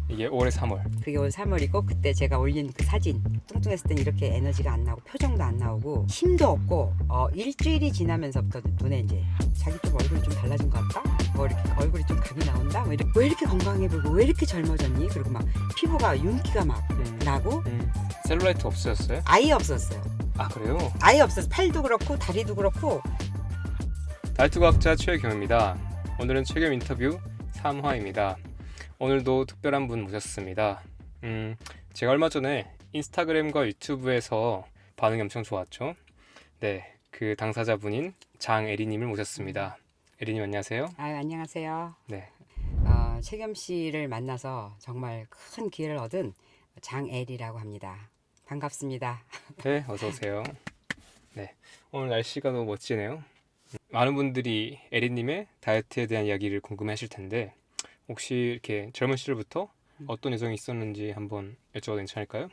이게 올해 3월. 그게 올 3월이고 그때 제가 올린 그 사진 뚱뚱했을 땐 이렇게 에너지가 안 나오고 표정도 안 나오고 힘도 없고 일주일이 지나면서부터 눈에 이제 자기 좀 얼굴이 좀 달라진 것 같다? 뭐 이렇게 얼굴이 좀 각이 나온다? 뭐 이렇게 왜 이렇게 건강해 보이고 왜 이렇게 젊어졌니? 그리고 막 피부가 윤기가 막 나고 셀룰라이트 없으셨어요? 아예 없었어요. 아 그래요? 아예 없어서 팔도 그렇고 다리도 그렇고. 다이어트 과학자 최겸입니다. 오늘은 최겸 인터뷰 3화입니다. 오늘도 특별한 분 모셨습니다. 제가 얼마 전에 인스타그램과 유튜브에서 반응이 엄청 좋았죠. 네, 그 당사자분인 장애리님을 모셨습니다. 애리님 안녕하세요. 안녕하세요. 네, 최겸 씨를 만나서 정말 큰 기회를 얻은 장애리라고 합니다. 반갑습니다. 네, 어서 오세요. 네, 오늘 날씨가 너무 멋지네요. 많은 분들이 애리님의 다이어트에 대한 이야기를 궁금해하실 텐데 혹시 이렇게 젊은 시절부터 어떤 여정이 있었는지 한번 여쭤봐도 괜찮을까요?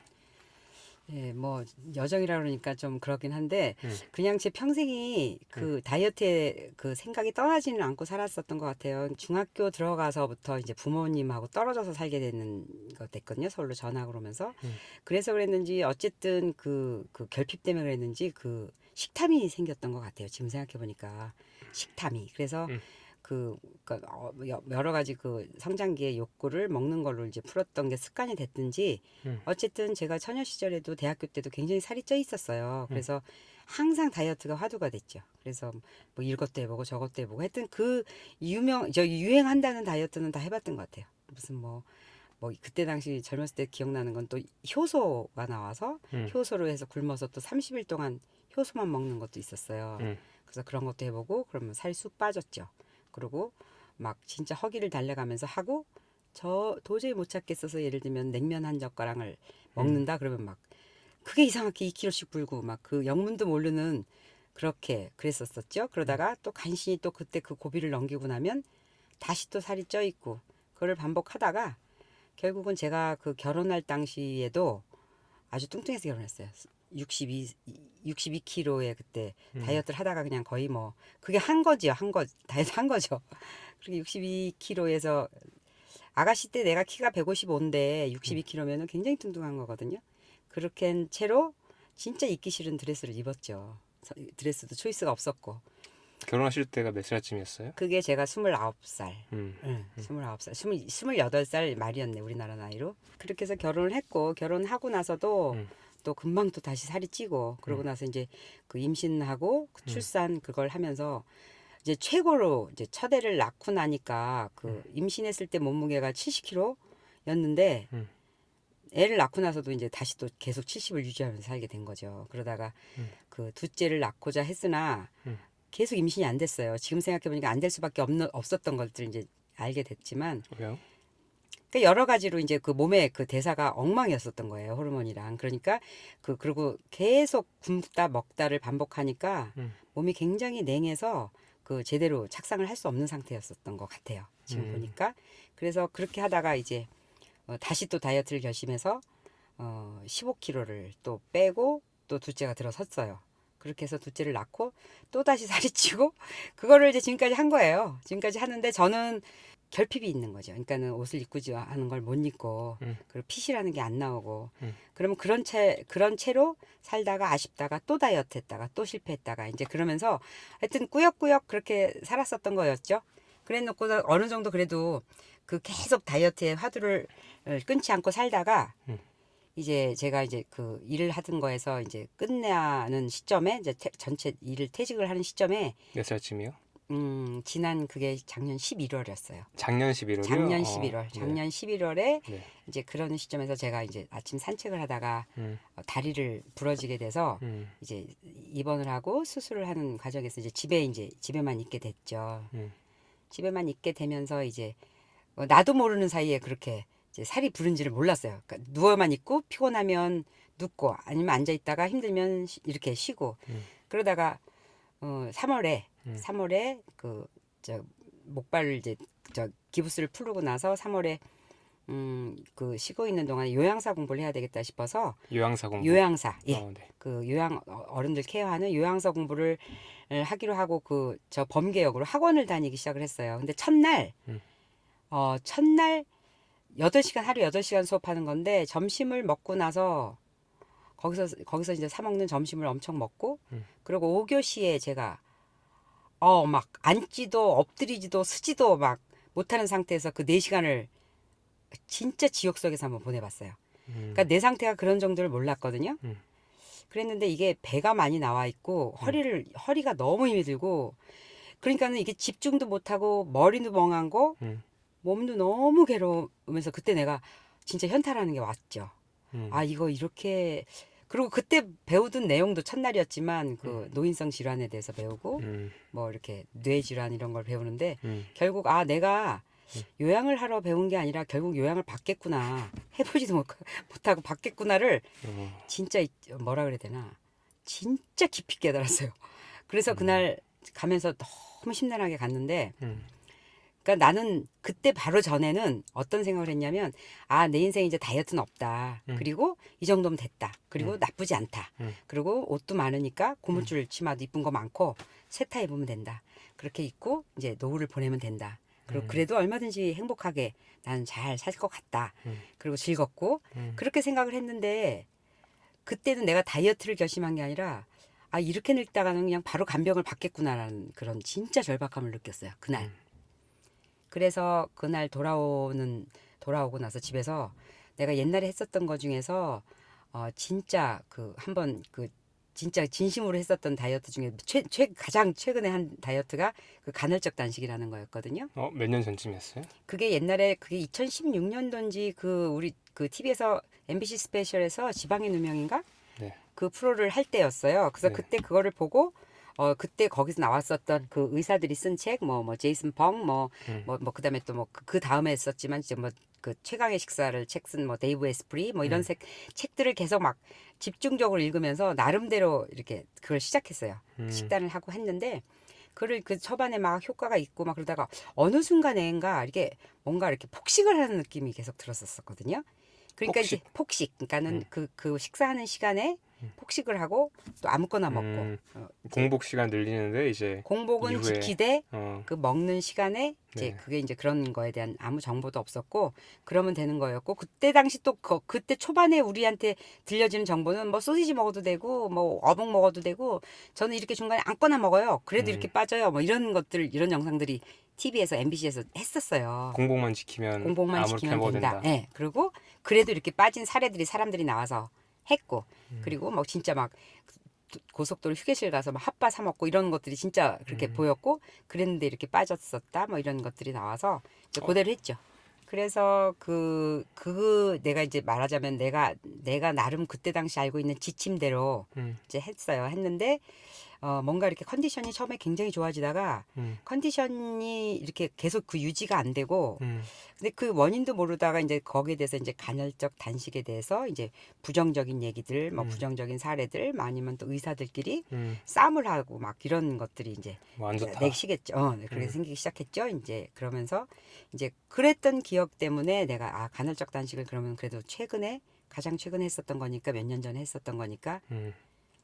예, 뭐 여정이라 그러니까 좀 그렇긴 한데 그냥 제 평생이 그 다이어트에 그 생각이 떠나지는 않고 살았었던 것 같아요. 중학교 들어가서부터 이제 부모님하고 떨어져서 살게 되는 것 됐거든요. 서울로 전학을 오면서. 그래서 그랬는지 어쨌든 그 결핍 때문에 그랬는지 그 식탐이 생겼던 것 같아요. 지금 생각해 보니까 식탐이. 그래서 여러 가지 그 성장기의 욕구를 먹는 걸로 이제 풀었던 게 습관이 됐든지 어쨌든 제가 처녀 시절에도 대학교 때도 굉장히 살이 쪄 있었어요. 그래서 항상 다이어트가 화두가 됐죠. 그래서 뭐 이것도 해보고 저것도 해보고 하여튼 그 유행한다는 다이어트는 다 해봤던 것 같아요. 무슨 뭐 그때 당시 젊었을 때 기억나는 건 또 효소가 나와서 효소로 해서 굶어서 또 30일 동안 효소만 먹는 것도 있었어요. 그래서 그런 것도 해보고 그러면 살이 쑥 빠졌죠. 그리고 막 진짜 허기를 달래가면서 하고 저 도저히 못 찾겠어서 예를 들면 냉면 한 젓가락을 먹는다 그러면 막 그게 이상하게 2kg씩 불고 막 그 영문도 모르는 그렇게 그랬었었죠. 그러다가 또 간신히 또 그때 그 고비를 넘기고 나면 다시 또 살이 쪄 있고 그걸 반복하다가 결국은 제가 그 결혼할 당시에도 아주 뚱뚱해서 결혼했어요. 62kg에 그때 다이어트를 하다가 그냥 거의 뭐 그게 한 거지요. 다이어트 한 거죠. 그렇게 62kg에서 아가씨 때 내가 키가 155인데 62kg면은 굉장히 뚱뚱한 거거든요. 그렇게 한 채로 진짜 입기 싫은 드레스를 입었죠. 드레스도 초이스가 없었고. 결혼하실 때가 몇 살쯤이었어요? 그게 제가 29살. 음, 응, 29살. 28살 말이었네, 우리나라 나이로. 그렇게 해서 결혼을 했고, 결혼하고 나서도 또 금방 또 다시 살이 찌고, 그러고 나서 이제 그 임신하고 그 출산 그걸 하면서 이제 최고로 이제 첫 애를 낳고 나니까 그 임신했을 때 몸무게가 70kg였는데 애를 낳고 나서도 이제 다시 또 계속 70을 유지하면서 살게 된 거죠. 그러다가 그 둘째를 낳고자 했으나 계속 임신이 안 됐어요. 지금 생각해 보니까 안 될 수밖에 없었던 것들 이제 알게 됐지만 왜요? 그러니까 여러 가지로 이제 그 몸의 그 대사가 엉망이었었던 거예요. 호르몬이랑. 그러니까 그리고 계속 굶다 먹다를 반복하니까 몸이 굉장히 냉해서 그 제대로 착상을 할 수 없는 상태였었던 것 같아요. 지금 보니까. 그래서 그렇게 하다가 이제 다시 또 다이어트를 결심해서 15kg를 또 빼고 또 둘째가 들어섰어요. 그렇게 해서 둘째를 낳고 또 다시 살이 찌고 그거를 이제 지금까지 한 거예요. 지금까지 하는데 저는 결핍이 있는 거죠. 그러니까는 옷을 입고자 하는 걸 못 입고 그리고 핏이라는 게 안 나오고 그러면 그런 채로 살다가 아쉽다가 또 다이어트 했다가 또 실패했다가 이제 그러면서 하여튼 꾸역꾸역 그렇게 살았었던 거였죠. 그래 놓고 어느 정도 그래도 그 계속 다이어트의 화두를 끊지 않고 살다가 이제 제가 이제 그 일을 하던 거에서 이제 끝내는 시점에 이제 전체 일을 퇴직을 하는 시점에 몇 살쯤이요? 지난 그게 작년 11월이었어요. 작년 11월이요? 작년 11월. 작년 11월에 네. 이제 그런 시점에서 제가 이제 아침 산책을 하다가 다리를 부러지게 돼서 이제 입원을 하고 수술을 하는 과정에서 이제 집에만 있게 됐죠. 집에만 있게 되면서 이제 나도 모르는 사이에 그렇게 이제 살이 부른지를 몰랐어요. 그러니까 누워만 있고 피곤하면 눕고 아니면 앉아 있다가 힘들면 이렇게 쉬고 그러다가 3월에 그 저 목발을 이제 저 기부스를 풀고 나서 3월에 그 쉬고 있는 동안에 요양사 공부를 해야 되겠다 싶어서 요양사 공부. 요양사 예. 네. 그 요양 어른들 케어하는 요양사 공부를 하기로 하고 그 저 범계역으로 학원을 다니기 시작을 했어요. 근데 첫날 8시간 하루 8시간 수업하는 건데 점심을 먹고 나서 거기서 이제 사 먹는 점심을 엄청 먹고 그리고 5교시에 제가 막 앉지도 엎드리지도 쓰지도 막 못하는 상태에서 그 4시간을 진짜 지옥 속에서 한번 보내봤어요. 그러니까 내 상태가 그런 정도를 몰랐거든요. 그랬는데 이게 배가 많이 나와 있고 허리가 너무 힘이 들고 그러니까는 이게 집중도 못하고 머리도 멍하고 몸도 너무 괴로우면서 그때 내가 진짜 현타라는 게 왔죠. 아 이거 이렇게 그리고 그때 배우던 내용도 첫날이었지만 그 노인성 질환에 대해서 배우고 뭐 이렇게 뇌 질환 이런 걸 배우는데 결국 내가 요양을 하러 배운 게 아니라 결국 요양을 받겠구나 해보지도 못하고 받겠구나를 진짜 뭐라 그래야 되나 진짜 깊이 깨달았어요. 그래서 그날 가면서 너무 심란하게 갔는데 그러니까 나는 그때 바로 전에는 어떤 생각을 했냐면 내 인생에 이제 다이어트는 없다. 그리고 이 정도면 됐다. 그리고 나쁘지 않다. 그리고 옷도 많으니까 고무줄 치마도 이쁜 거 많고 세타 입으면 된다. 그렇게 입고 이제 노후를 보내면 된다. 그리고 그래도 얼마든지 행복하게 나는 잘 살 것 같다. 그리고 즐겁고 그렇게 생각을 했는데 그때는 내가 다이어트를 결심한 게 아니라 이렇게 늙다가는 그냥 바로 간병을 받겠구나라는 그런 진짜 절박함을 느꼈어요. 그날. 그래서 그날 돌아오고 나서 집에서 내가 옛날에 했었던 거 중에서 진짜 한번 진짜 진심으로 했었던 다이어트 중에 가장 최근에 한 다이어트가 그 간헐적 단식이라는 거였거든요. 몇 년 전쯤이었어요? 그게 옛날에 그게 2016년도인지 우리 TV에서 MBC 스페셜에서 지방의 누명인가? 네. 그 프로를 할 때였어요. 그래서 네. 그때 그거를 보고 그때 거기서 나왔었던 그 의사들이 쓴 책, 제이슨 펑, 그다음에 또 그 다음에 했었지만 이제 그 최강의 식사를 책 쓴 데이브 에스프리 이런 책들을 계속 막 집중적으로 읽으면서 나름대로 이렇게 그걸 시작했어요. 식단을 하고 했는데 그걸 그 초반에 막 효과가 있고 막 그러다가 어느 순간에인가 이게 뭔가 이렇게 폭식을 하는 느낌이 계속 들었었거든요. 그러니까 폭식? 이제 폭식, 그러니까는 그 식사하는 시간에 폭식을 하고 또 아무거나 먹고 공복 시간 늘리는데 이제 공복은 이후에 지키되 어, 그 먹는 시간에 이제 네. 그게 이제 그런 거에 대한 아무 정보도 없었고 그러면 되는 거였고 그때 당시 또 그때 초반에 우리한테 들려지는 정보는 소시지 먹어도 되고 어묵 먹어도 되고 저는 이렇게 중간에 안거나 먹어요. 그래도 이렇게 빠져요. 이런 것들 이런 영상들이 TV에서 MBC에서 했었어요. 공복만 지키면 공복만 아무렇게 지키면 먹어도 된다. 된다. 예. 그리고 그래도 이렇게 빠진 사람들이 나와서 했고 그리고 진짜 막 고속도로 휴게실 가서 핫바 사 먹고 이런 것들이 진짜 그렇게 보였고 그랬는데 이렇게 빠졌었다 이런 것들이 나와서 이제 그대로 했죠. 그래서 내가 이제 말하자면 내가 나름 그때 당시 알고 있는 지침대로 이제 했는데 뭔가 이렇게 컨디션이 처음에 굉장히 좋아지다가 컨디션이 이렇게 계속 유지가 안 되고 근데 그 원인도 모르다가 이제 거기에 대해서 이제 간헐적 단식에 대해서 이제 부정적인 얘기들 부정적인 사례들 아니면 또 의사들끼리 싸움을 하고 막 이런 것들이 이제 안 좋다. 내시겠죠. 그렇게 생기기 시작했죠. 이제 그러면서 이제 그랬던 기억 때문에 내가 간헐적 단식을 그러면 그래도 가장 최근에 했었던 거니까 몇 년 전에 했었던 거니까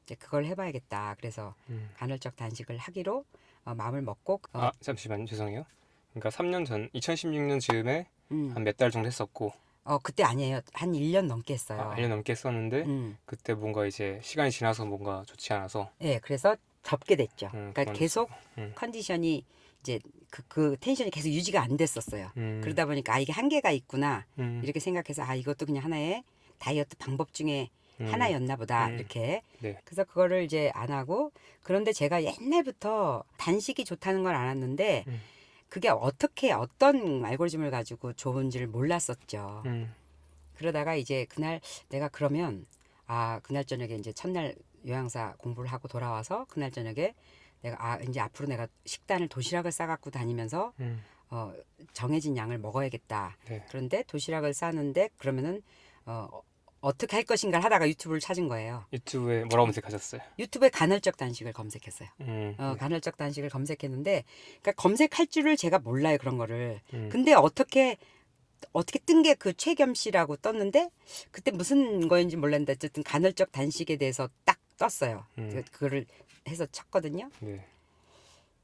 이제 그걸 해봐야겠다. 그래서 간헐적 단식을 하기로 마음을 먹고 잠시만요. 죄송해요. 그러니까 3년 전 2016년 즈음에 한 몇 달 정도 했었고 그때 아니에요. 한 1년 넘게 했어요. 1년 넘게 했었는데 그때 뭔가 이제 시간이 지나서 뭔가 좋지 않아서 그래서 접게 됐죠. 그러니까 그만뒀어요. 계속 컨디션이 이제 그 텐션이 계속 유지가 안 됐었어요. 그러다 보니까 이게 한계가 있구나 이렇게 생각해서 이것도 그냥 하나의 다이어트 방법 중에 하나였나 보다 이렇게. 네. 그래서 그거를 이제 안 하고 그런데 제가 옛날부터 단식이 좋다는 걸 알았는데 그게 어떤 알고리즘을 가지고 좋은지를 몰랐었죠. 그러다가 이제 그날 내가 그러면 그날 저녁에 이제 첫날 요양사 공부를 하고 돌아와서 그날 저녁에 내가 이제 앞으로 내가 식단을 도시락을 싸갖고 다니면서 정해진 양을 먹어야겠다. 네. 그런데 도시락을 싸는데 그러면은 어떻게 할 것인가를 하다가 유튜브를 찾은 거예요. 유튜브에 뭐라고 검색하셨어요? 유튜브에 간헐적 단식을 검색했어요. 네. 간헐적 단식을 검색했는데 그러니까 검색할 줄을 제가 몰라요. 그런 거를. 근데 어떻게 뜬 게 그 최겸 씨라고 떴는데 그때 무슨 거인지 몰랐는데 어쨌든 간헐적 단식에 대해서 딱 떴어요. 그거를 해서 쳤거든요. 네.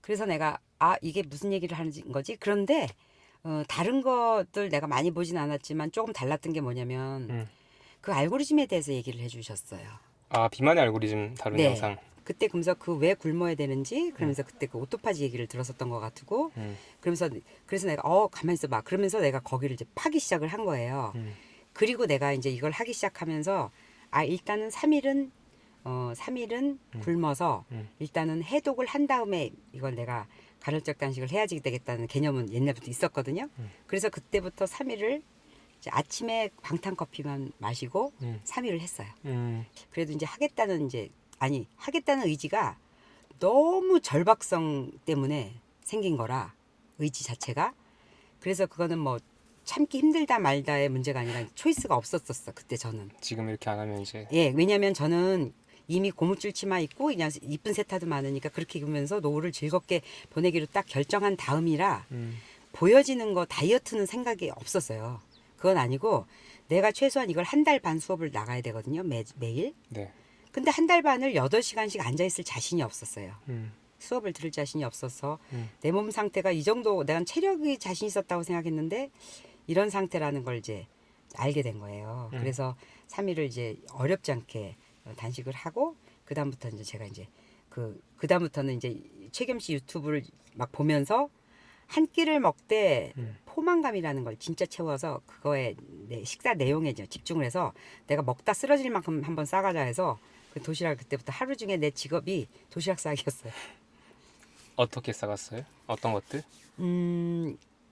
그래서 내가 이게 무슨 얘기를 하는 거지? 그런데 다른 것들 내가 많이 보진 않았지만 조금 달랐던 게 뭐냐면 음. 그 알고리즘에 대해서 얘기를 해주셨어요. 아, 비만의 알고리즘 다룬 네. 영상. 그때 그러면서 그 왜 굶어야 되는지 그러면서 그때 그 오토파지 얘기를 들었었던 것 같고 음. 그러면서 그래서 내가 가만히 있어봐 그러면서 내가 거기를 이제 파기 시작을 한 거예요. 음. 그리고 내가 이제 이걸 하기 시작하면서 일단은 3일은 굶어서 일단은 해독을 한 다음에 이걸 내가 간헐적 단식을 해야지 되겠다는 개념은 옛날부터 있었거든요. 그래서 그때부터 3일을 이제 아침에 방탄커피만 마시고 3일을 했어요. 그래도 이제 하겠다는 의지가 너무 절박성 때문에 생긴 거라 의지 자체가 그래서 그거는 뭐 참기 힘들다 말다의 문제가 아니라 초이스가 없었었어 그때 저는. 지금 이렇게 안 하면 이제 예, 왜냐면 저는 이미 고무줄 치마 입고 그냥 이쁜 세타도 많으니까 그렇게 입으면서 노후를 즐겁게 보내기로 딱 결정한 다음이라 보여지는 거 다이어트는 생각이 없었어요. 그건 아니고 내가 최소한 이걸 한 달 반 수업을 나가야 되거든요. 매일. 네. 근데 한 달 반을 8시간씩 앉아있을 자신이 없었어요. 음. 수업을 들을 자신이 없어서 내 몸 상태가 이 정도 내가 체력이 자신 있었다고 생각했는데 이런 상태라는 걸 이제 알게 된 거예요. 그래서 3일을 이제 어렵지 않게 단식을 하고 그다음부터 이제 제가 이제 그다음부터는 이제 최겸 씨 유튜브를 막 보면서 한 끼를 먹되 포만감이라는 걸 진짜 채워서 그거에 내 식사 내용에 이제 집중을 해서 내가 먹다 쓰러질 만큼 한번 싸가자 해서 그 도시락 그때부터 하루 중에 내 직업이 도시락 싸기였어요. 어떻게 싸갔어요? 어떤 것들?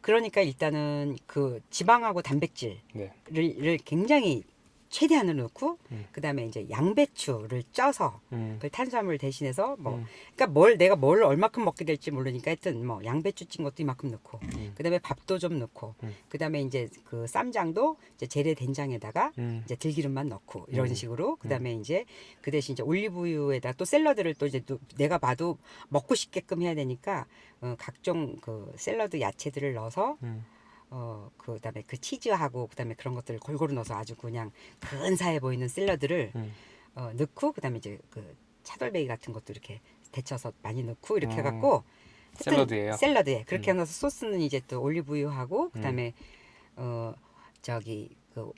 그러니까 일단은 그 지방하고 단백질을 네. 굉장히 최대한으로 넣고 그다음에 이제 양배추를 쪄서 그 탄수화물 대신해서 그러니까 내가 뭘 얼마큼 먹게 될지 모르니까 하여튼 뭐 양배추 찐 것도 이만큼 넣고 그다음에 밥도 좀 넣고 그다음에 이제 그 쌈장도 이제 재래 된장에다가 이제 들기름만 넣고 이런 식으로 그다음에 이제 그 대신 이제 올리브유에다 또 샐러드를 또 이제 또 내가 봐도 먹고 싶게끔 해야 되니까 각종 그 샐러드 야채들을 넣어서 그다음에 그 치즈하고 그다음에 그런 것들을 골고루 넣어서 아주 그냥 근사해 보이는 샐러드를 넣고 그다음에 이제 그 차돌박이 같은 것도 이렇게 데쳐서 많이 넣고 이렇게 해갖고 샐러드예요? 샐러드에 그렇게 넣어서 소스는 이제 또 올리브유하고 그다음에 그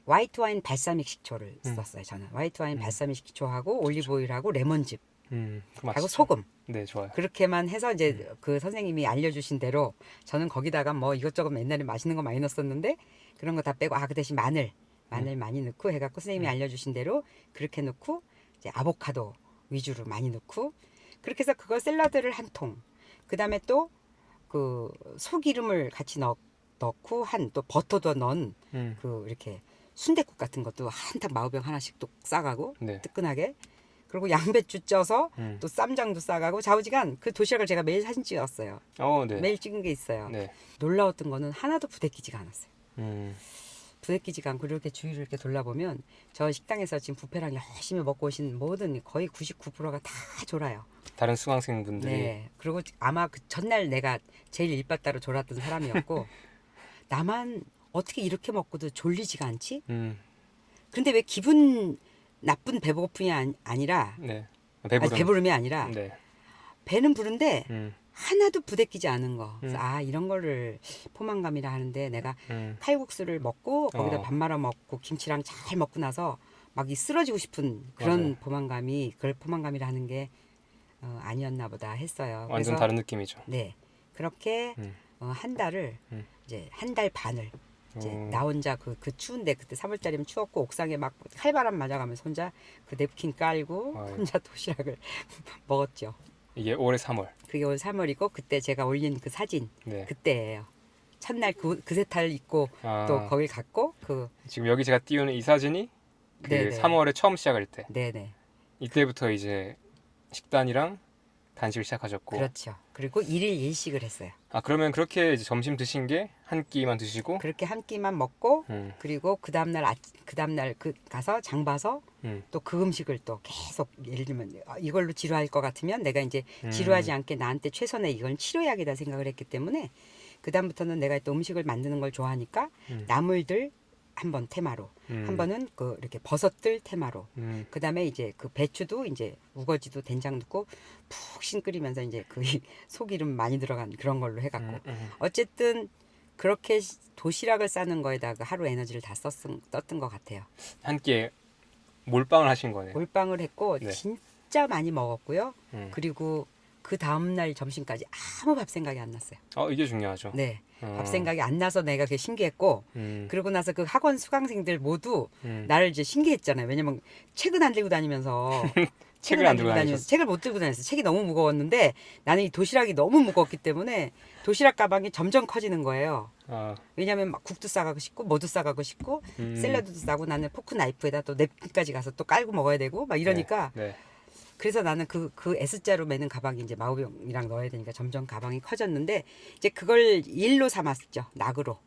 화이트 와인 발사믹 식초를 썼어요. 저는 화이트 와인 발사믹 식초하고 올리브오일하고 레몬즙 그거 하고 맛있죠? 소금 네, 좋아요. 그렇게만 해서 이제 그 선생님이 알려주신 대로 저는 거기다가 뭐 이것저것 옛날에 맛있는 거 많이 넣었었는데 그런 거 다 빼고 그 대신 마늘 많이 넣고 해갖고 선생님이 알려주신 대로 그렇게 넣고 이제 아보카도 위주로 많이 넣고 그렇게 해서 그걸 샐러드를 한 통 그다음에 또 그 소기름을 같이 넣고 또 버터도 넣은 그 이렇게 순댓국 같은 것도 한 탕 마우병 하나씩 또 싸가고 네. 뜨끈하게 그리고 양배추 쪄서 또 쌈장도 싸가고 좌우지간 그 도시락을 제가 매일 사진 찍었어요. 네. 매일 찍은 게 있어요. 네. 놀라웠던 거는 하나도 부대끼지가 않았어요. 음. 부대끼지가 않고 이렇게 주위를 이렇게 돌아보면 저 식당에서 지금 뷔페랑 열심히 먹고 오신 모든 거의 99%가 다 졸아요. 다른 수강생분들이 네. 그리고 아마 그 전날 내가 제일 일바따로 졸았던 사람이었고 나만 어떻게 이렇게 먹고도 졸리지가 않지? 근데 왜 기분 나쁜 배고픔이 아니라 네. 배부름이 아니라 네. 배는 부른데 하나도 부대끼지 않은 거. 그래서 이런 거를 포만감이라 하는데 내가 칼국수를 먹고 거기다 밥 말아 먹고 김치랑 잘 먹고 나서 막 쓰러지고 싶은 그런 맞아요. 포만감이 그걸 포만감이라 하는 게 아니었나 보다 했어요. 완전 그래서 다른 느낌이죠. 네. 그렇게 한 달을 이제 한 달 반을 이제 나 혼자 그 추운데 그때 3월달이면 추웠고 옥상에 막 칼바람 맞아가면서 혼자 그 냅킨 깔고 아유. 혼자 도시락을 먹었죠. 이게 올해 3월. 그게 올 3월이고 그때 제가 올린 그 사진 네. 그때예요. 첫날 그 세탈 입고 또 거길 갔고 지금 여기 제가 띄우는 이 사진이 그 네네. 3월에 처음 시작할 때. 네네 이때부터 이제 식단이랑 단식을 시작하셨고. 그렇죠. 그리고 1일 1식을 했어요. 그러면 그렇게 이제 점심 드신 게 한 끼만 드시고 그렇게 한 끼만 먹고 음. 그리고 그 다음날 가서 장 봐서 음. 또 그 음식을 또 계속 예를 들면 이걸로 지루할 것 같으면 내가 이제 지루하지 않게 나한테 최선의 이건 치료약이다 생각을 했기 때문에 그 다음부터는 내가 또 음식을 만드는 걸 좋아하니까 나물들 한 번 테마로 한 번은 그 이렇게 버섯들 테마로 그 다음에 이제 그 배추도 이제 우거지도 된장 넣고 푹 신 끓이면서 이제 그 소기름 많이 들어간 그런 걸로 해갖고 어쨌든 그렇게 도시락을 싸는 거에다가 하루 에너지를 다 썼던 것 같아요. 한 끼에 몰빵을 하신 거네요. 몰빵을 했고 네. 진짜 많이 먹었고요. 음. 그리고 그 다음날 점심까지 아무 밥 생각이 안 났어요. 이게 중요하죠. 네. 어. 밥 생각이 안 나서 내가 그게 신기했고 그러고 나서 그 학원 수강생들 모두 나를 이제 신기했잖아요. 왜냐면 책은 안 들고 다니면서 책을 안 들고 다니셨어요? 책을 못 들고 다녔어요. 책이 너무 무거웠는데 나는 이 도시락이 너무 무거웠기 때문에 도시락 가방이 점점 커지는 거예요. 왜냐면 막 국도 싸가고 싶고 뭐도 싸가고 싶고 샐러드도 싸고 나는 포크 나이프에다 또 냅킨까지 가서 또 깔고 먹어야 되고 막 이러니까 네. 그래서 나는 그 S자로 매는 가방이 이제 마우병이랑 넣어야 되니까 점점 가방이 커졌는데 이제 그걸 일로 삼았죠. 낙으로.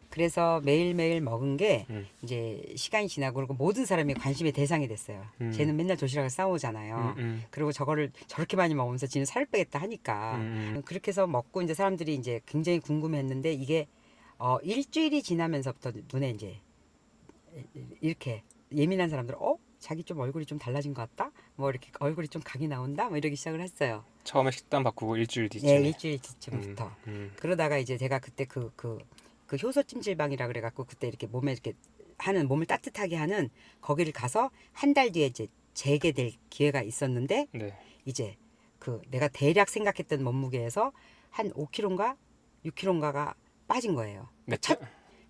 그래서 매일매일 먹은 게 이제 시간이 지나고 그리고 모든 사람이 관심의 대상이 됐어요. 쟤는 맨날 도시락을 싸오잖아요. 그리고 저거를 저렇게 많이 먹으면서 지는 살을 빼겠다 하니까 그렇게 해서 먹고 이제 사람들이 이제 굉장히 궁금해했는데 이게 일주일이 지나면서부터 눈에 이제 이렇게 예민한 사람들 자기 좀 얼굴이 좀 달라진 것 같다? 뭐 이렇게 얼굴이 좀 각이 나온다? 뭐 이러기 시작을 했어요. 처음에 식단 바꾸고 일주일 뒤쯤에. 예, 일주일 뒤쯤부터. 그러다가 이제 제가 그때 그 효소 찜질방이라 그래갖고 그때 이렇게 몸에 이렇게 하는 몸을 따뜻하게 하는 거기를 가서 한 달 뒤에 이제 재게 될 기회가 있었는데 네. 이제 그 내가 대략 생각했던 몸무게에서 한 5kg인가 6kg인가가 빠진 거예요.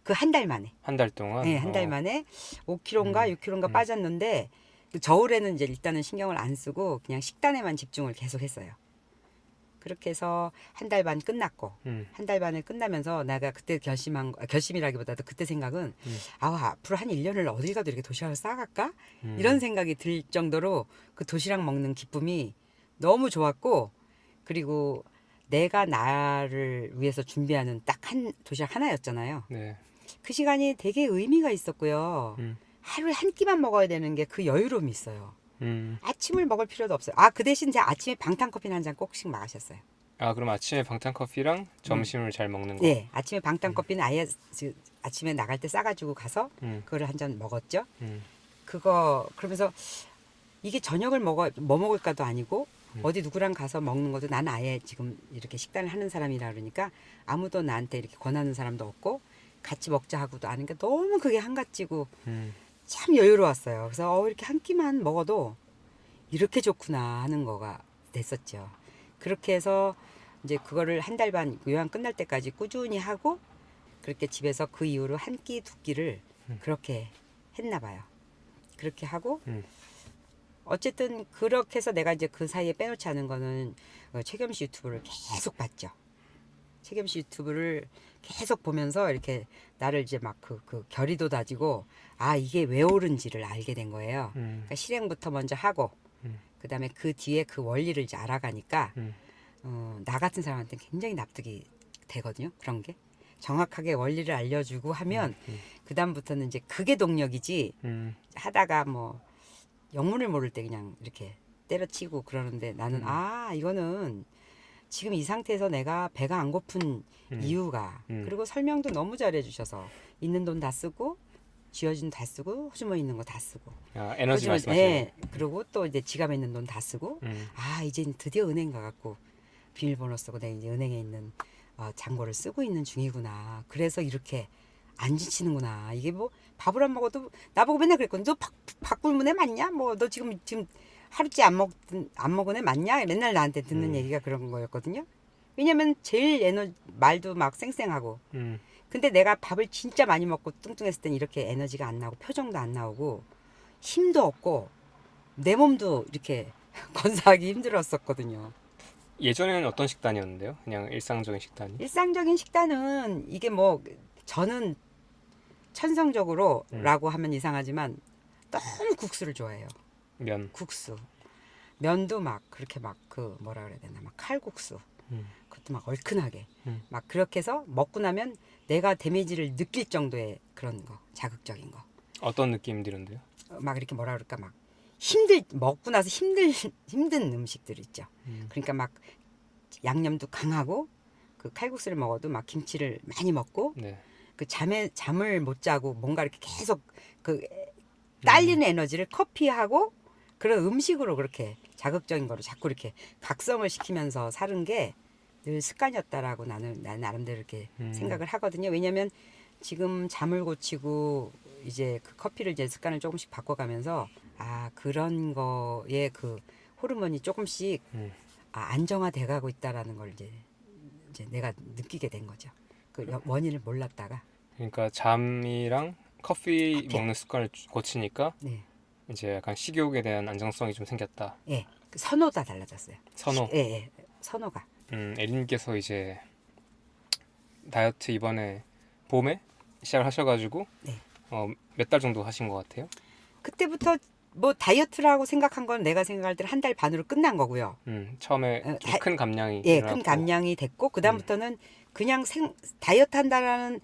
그 한 달 만에. 한 달 동안. 네, 한 달 만에 5kg인가 6kg인가 빠졌는데 그 겨울에는 이제 일단은 신경을 안 쓰고 그냥 식단에만 집중을 계속 했어요. 그렇게 해서 한 달 반 끝났고 한 달 반을 끝나면서 내가 그때 결심이라기보다도 그때 생각은 앞으로 한 1년을 어딜 가도 이렇게 도시락을 싸갈까? 이런 생각이 들 정도로 그 도시락 먹는 기쁨이 너무 좋았고 그리고 내가 나를 위해서 준비하는 딱 한 도시락 하나였잖아요. 네. 그 시간이 되게 의미가 있었고요. 하루에 한 끼만 먹어야 되는 게 그 여유로움이 있어요. 아침을 먹을 필요도 없어요. 그 대신 제가 아침에 방탄커피는 한 잔 꼭씩 마셨어요. 그럼 아침에 방탄커피랑 점심을 잘 먹는 거. 네, 아침에 방탄커피는 아예 아침에 나갈 때 싸가지고 가서 그거를 한 잔 먹었죠. 그러면서 이게 저녁을 뭐 먹을까도 아니고 어디 누구랑 가서 먹는 것도 나는 아예 지금 이렇게 식단을 하는 사람이라 그러니까 아무도 나한테 이렇게 권하는 사람도 없고 같이 먹자 하고도 아니까 너무 그게 한가지고 참 여유로웠어요. 그래서 이렇게 한 끼만 먹어도 이렇게 좋구나 하는 거가 됐었죠. 그렇게 해서 이제 그거를 한 달 반 요양 끝날 때까지 꾸준히 하고 그렇게 집에서 그 이후로 한 끼, 두 끼를 그렇게 했나 봐요. 그렇게 하고 어쨌든 그렇게 해서 내가 이제 그 사이에 빼놓지 않은 거는 최겸 씨 유튜브를 계속 봤죠. 최겸 씨 유튜브를 계속 보면서 이렇게 나를 이제 막 그 결의도 다지고 이게 왜 옳은지를 알게 된 거예요. 그러니까 실행부터 먼저 하고 그다음에 그 뒤에 그 원리를 이제 알아가니까 나 같은 사람한테 굉장히 납득이 되거든요. 그런 게 정확하게 원리를 알려주고 하면 그다음부터는 이제 그게 동력이지 하다가 뭐 영문을 모를 때 그냥 이렇게 때려치고 그러는데 나는 이거는 지금 이 상태에서 내가 배가 안 고픈 이유가 그리고 설명도 너무 잘해 주셔서 있는 돈 다 쓰고 쥐어진 다 쓰고 호주머니 있는 거 다 쓰고 에너지 말씀하시는 네. 그리고 또 이제 지갑에 있는 돈 다 쓰고 이제 드디어 은행 가갖고 비밀번호 쓰고 내가 이제 은행에 있는 잔고를 쓰고 있는 중이구나. 그래서 이렇게 안 지치는구나. 이게 뭐 밥을 안 먹어도 나보고 맨날 그랬거든. 너 밥 굶은 애 맞냐? 뭐 너 지금 하루째 안 먹은 애 맞냐? 맨날 나한테 듣는 얘기가 그런 거였거든요. 왜냐면 제일 말도 막 쌩쌩하고. 근데 내가 밥을 진짜 많이 먹고 뚱뚱했을 땐 이렇게 에너지가 안 나오고 표정도 안 나오고 힘도 없고 내 몸도 이렇게 건사하기 힘들었었거든요. 예전에는 어떤 식단이었는데요? 그냥 일상적인 식단이? 일상적인 식단은 이게 뭐 저는 천성적으로 라고 하면 이상하지만 너무 국수를 좋아해요. 면. 국수. 면도 막 그렇게 막 뭐라 그래야 되나 막 칼국수. 그것도 막 얼큰하게. 막 그렇게 해서 먹고 나면 내가 데미지를 느낄 정도의 그런 거, 자극적인 거. 어떤 느낌 들은데요? 막 이렇게 뭐라 그럴까 막 먹고 나서 힘든 음식들 있죠. 그러니까 막 양념도 강하고 그 칼국수를 먹어도 막 김치를 많이 먹고 네. 그 잠을 못 자고 뭔가 이렇게 계속 그 딸리는 에너지를 커피하고 그런 음식으로 그렇게 자극적인 거로 자꾸 이렇게 각성을 시키면서 사는 게 늘 습관이었다라고 나는 나름대로 이렇게 음. 생각을 하거든요. 왜냐하면 지금 잠을 고치고 이제 그 커피를 이제 습관을 조금씩 바꿔가면서 아 그런 거에 그 호르몬이 조금씩 음. 안정화돼 가고 있다라는 걸 이제 내가 느끼게 된 거죠. 그 원인을 몰랐다가 그러니까 잠이랑 커피 커피. 먹는 습관을 고치니까 네, 이제 약간 식욕에 대한 안정성이 좀 생겼다. 예, 그 선호가 달라졌어요. 선호. 예, 예, 선호가. 에린님께서 이제 다이어트 이번에 봄에 시작을 하셔가지고 네. 몇 달 정도 하신 것 같아요? 그때부터 뭐 다이어트라고 생각한 건 내가 생각할 때는 한 달 반으로 끝난 거고요. 처음에 어, 좀 큰 감량이 예, 일어났고. 큰 감량이 됐고 그 다음부터는 그냥 다이어트 한다라는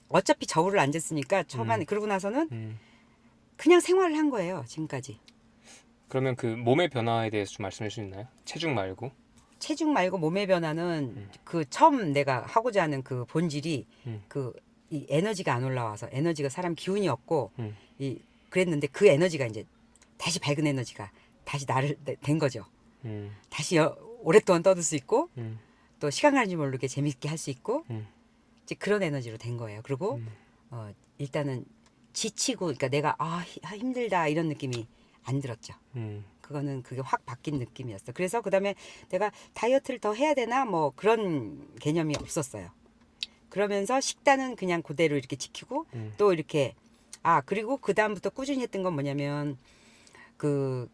어차피 저울을 안 쟀으니까 초반에 그러고 나서는 음, 그냥 생활을 한 거예요. 지금까지. 그러면 그 몸의 변화에 대해서 좀 말씀해 주실 수 있나요? 체중 말고. 체중 말고 몸의 변화는 그 처음 내가 하고자 하는 그 본질이 음. 그 이 에너지가 안 올라와서 에너지가 사람 기운이 없고 음. 이 그랬는데 그 에너지가 이제 다시 밝은 에너지가 다시 나를 된 거죠. 음. 다시 오랫동안 떠들 수 있고 음. 또 시간 가는지 모르게 재밌게 할 수 있고 음. 이제 그런 에너지로 된 거예요. 그리고 일단은 지치고 그러니까 내가 힘들다 이런 느낌이 안 들었죠. 그거는 그게 확 바뀐 느낌이었어. 그래서 그다음에 내가 다이어트를 더 해야 되나 뭐 그런 개념이 없었어요. 그러면서 식단은 그냥 그대로 이렇게 지키고 또 이렇게 그리고 그다음부터 꾸준히 했던 건 뭐냐면 그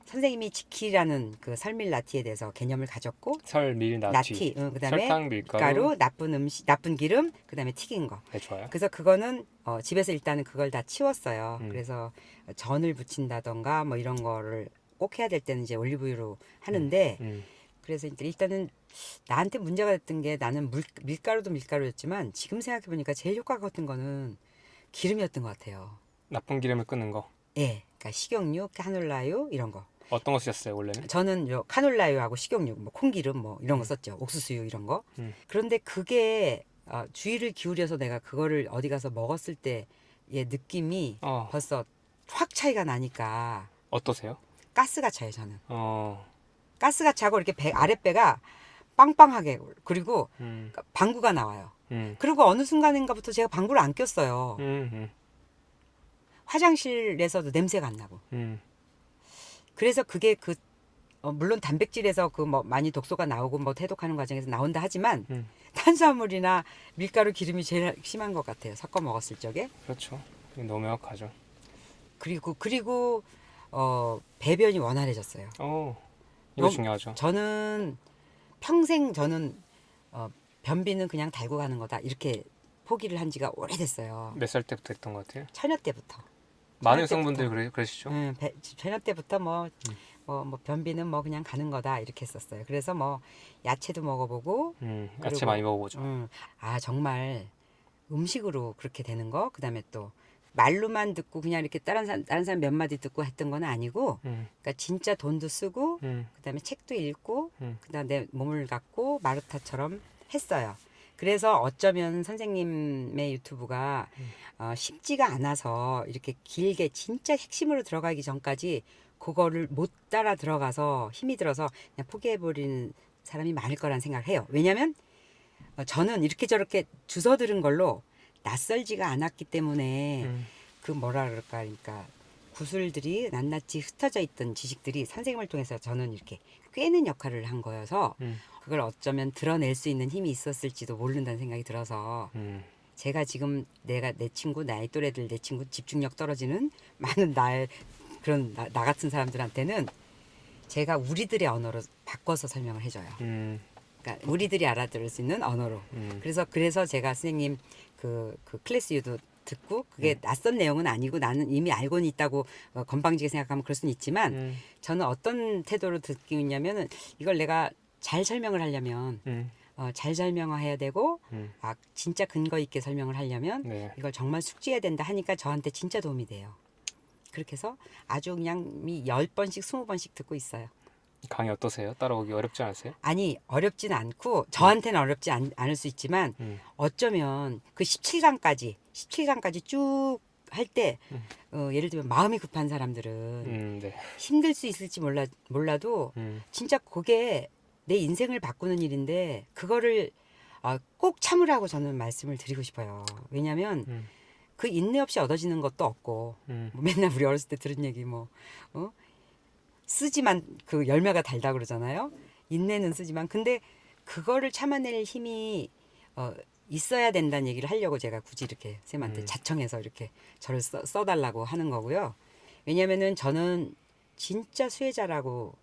선생님이 지키라는 그 설밀 나티에 대해서 개념을 가졌고 설밀 나티. 그다음에 설탕, 밀가루. 나쁜 음식, 나쁜 기름, 그다음에 튀긴 거. 네, 좋아요. 그래서 그거는 집에서 일단은 그걸 다 치웠어요. 음. 그래서 전을 부친다던가 뭐 이런 거를 꼭 해야 될 때는 이제 올리브유로 하는데 그래서 이제 일단은 나한테 문제가 됐던 게 나는 밀가루도 밀가루였지만 지금 생각해 보니까 제일 효과 같은 거는 기름이었던 것 같아요. 나쁜 기름을 끄는 거. 예, 그러니까 식용유, 카놀라유 이런 거. 어떤 거 쓰셨어요 원래는? 저는 요 카놀라유하고 식용유, 뭐 콩기름 뭐 이런 거 썼죠. 옥수수유 이런 거. 그런데 그게 주의를 기울여서 내가 그거를 어디 가서 먹었을 때의 느낌이 벌써 확 차이가 나니까 어떠세요? 가스가 차요 저는. 어. 가스가 차고 이렇게 아랫배가 빵빵하게 그리고 방구가 나와요. 그리고 어느 순간인가부터 제가 방구를 안 꼈어요. 화장실에서도 냄새가 안 나고. 그래서 그게 물론 단백질에서 그 뭐 많이 독소가 나오고 뭐 해독하는 과정에서 나온다 하지만 탄수화물이나 밀가루 기름이 제일 심한 것 같아요. 섞어 먹었을 적에. 그렇죠. 너무 명확하죠. 그리고 배변이 원활해졌어요. 이거 중요하죠. 저는 평생 변비는 그냥 달고 가는 거다 이렇게 포기를 한 지가 오래됐어요. 몇 살 때부터 했던 것 같아요? 처녀 때부터. 많은 여성분들이 그러시죠? 처녀 때부터 뭐 변비는 뭐 그냥 가는 거다 이렇게 했었어요. 그래서 뭐 야채도 먹어보고 야채 많이 먹어보죠. 정말 음식으로 그렇게 되는 거 그다음에 또 말로만 듣고 그냥 이렇게 다른 사람 몇 마디 듣고 했던 건 아니고 그러니까 진짜 돈도 쓰고 그다음에 책도 읽고 그다음에 내 몸을 갖고 마르타처럼 했어요. 그래서 어쩌면 선생님의 유튜브가 쉽지가 않아서 이렇게 길게 진짜 핵심으로 들어가기 전까지 그거를 못 따라 들어가서 힘이 들어서 그냥 포기해버리는 사람이 많을 거란 생각을 해요. 왜냐하면 저는 이렇게 저렇게 주워 들은 걸로 낯설지가 않았기 때문에 그 뭐라 그럴까 그러니까 구슬들이 낱낱이 흩어져 있던 지식들이 선생님을 통해서 저는 이렇게 꿰는 역할을 한 거여서 그걸 어쩌면 드러낼 수 있는 힘이 있었을지도 모른다는 생각이 들어서 제가 지금 내가 내 친구 나이 또래들 내 친구 집중력 떨어지는 많은 나의 그런 나 같은 사람들한테는 제가 우리들의 언어로 바꿔서 설명을 해줘요. 그러니까 우리들이 알아들을 수 있는 언어로. 그래서 제가 선생님 그 클래스 유도 듣고 그게 낯선 내용은 아니고 나는 이미 알고는 있다고 건방지게 생각하면 그럴 수는 있지만 저는 어떤 태도로 듣고 있냐면은 이걸 내가 잘 설명을 하려면 잘 설명해야 되고 진짜 근거 있게 설명을 하려면 이걸 정말 숙지해야 된다 하니까 저한테 진짜 도움이 돼요. 그렇게 해서 아주 그냥 10번씩 20번씩 듣고 있어요. 강의 어떠세요? 따라오기 어렵지 않으세요? 아니 어렵진 않고 저한테는 어렵지 않을 수 있지만 어쩌면 그 17강까지 쭉 할 때 예를 들면 마음이 급한 사람들은 힘들 수 있을지 몰라도 진짜 그게 내 인생을 바꾸는 일인데 그거를 꼭 참으라고 저는 말씀을 드리고 싶어요. 왜냐하면 그 인내 없이 얻어지는 것도 없고 뭐 맨날 우리 어렸을 때 들은 얘기 뭐 쓰지만 그 열매가 달다 그러잖아요. 인내는 쓰지만 근데 그거를 참아낼 힘이 있어야 된다는 얘기를 하려고 제가 굳이 이렇게 쌤한테 자청해서 이렇게 저를 써달라고 하는 거고요. 왜냐면은 저는 진짜 수혜자라고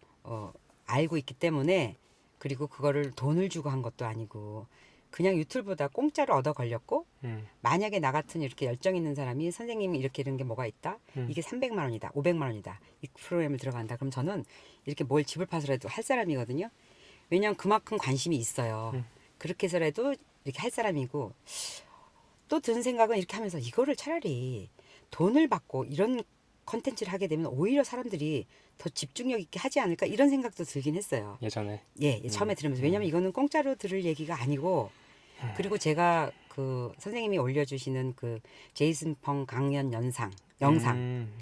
알고 있기 때문에 그리고 그거를 돈을 주고 한 것도 아니고 그냥 유튜브보다 공짜로 얻어 걸렸고 만약에 나 같은 이렇게 열정 있는 사람이 선생님이 이렇게 이런 게 뭐가 있다 이게 300만 원이다 500만 원이다 이 프로그램을 들어간다 그럼 저는 이렇게 뭘 집을 파서라도 할 사람이거든요. 왜냐하면 그만큼 관심이 있어요. 그렇게 해서라도 이렇게 할 사람이고 또 드는 생각은 이렇게 하면서 이거를 차라리 돈을 받고 이런 컨텐츠를 하게 되면 오히려 사람들이 더 집중력 있게 하지 않을까 이런 생각도 들긴 했어요. 예전에. 처음에 들으면서 왜냐면 이거는 공짜로 들을 얘기가 아니고 그리고 제가 그 선생님이 올려주시는 그 제이슨 펑 강연 영상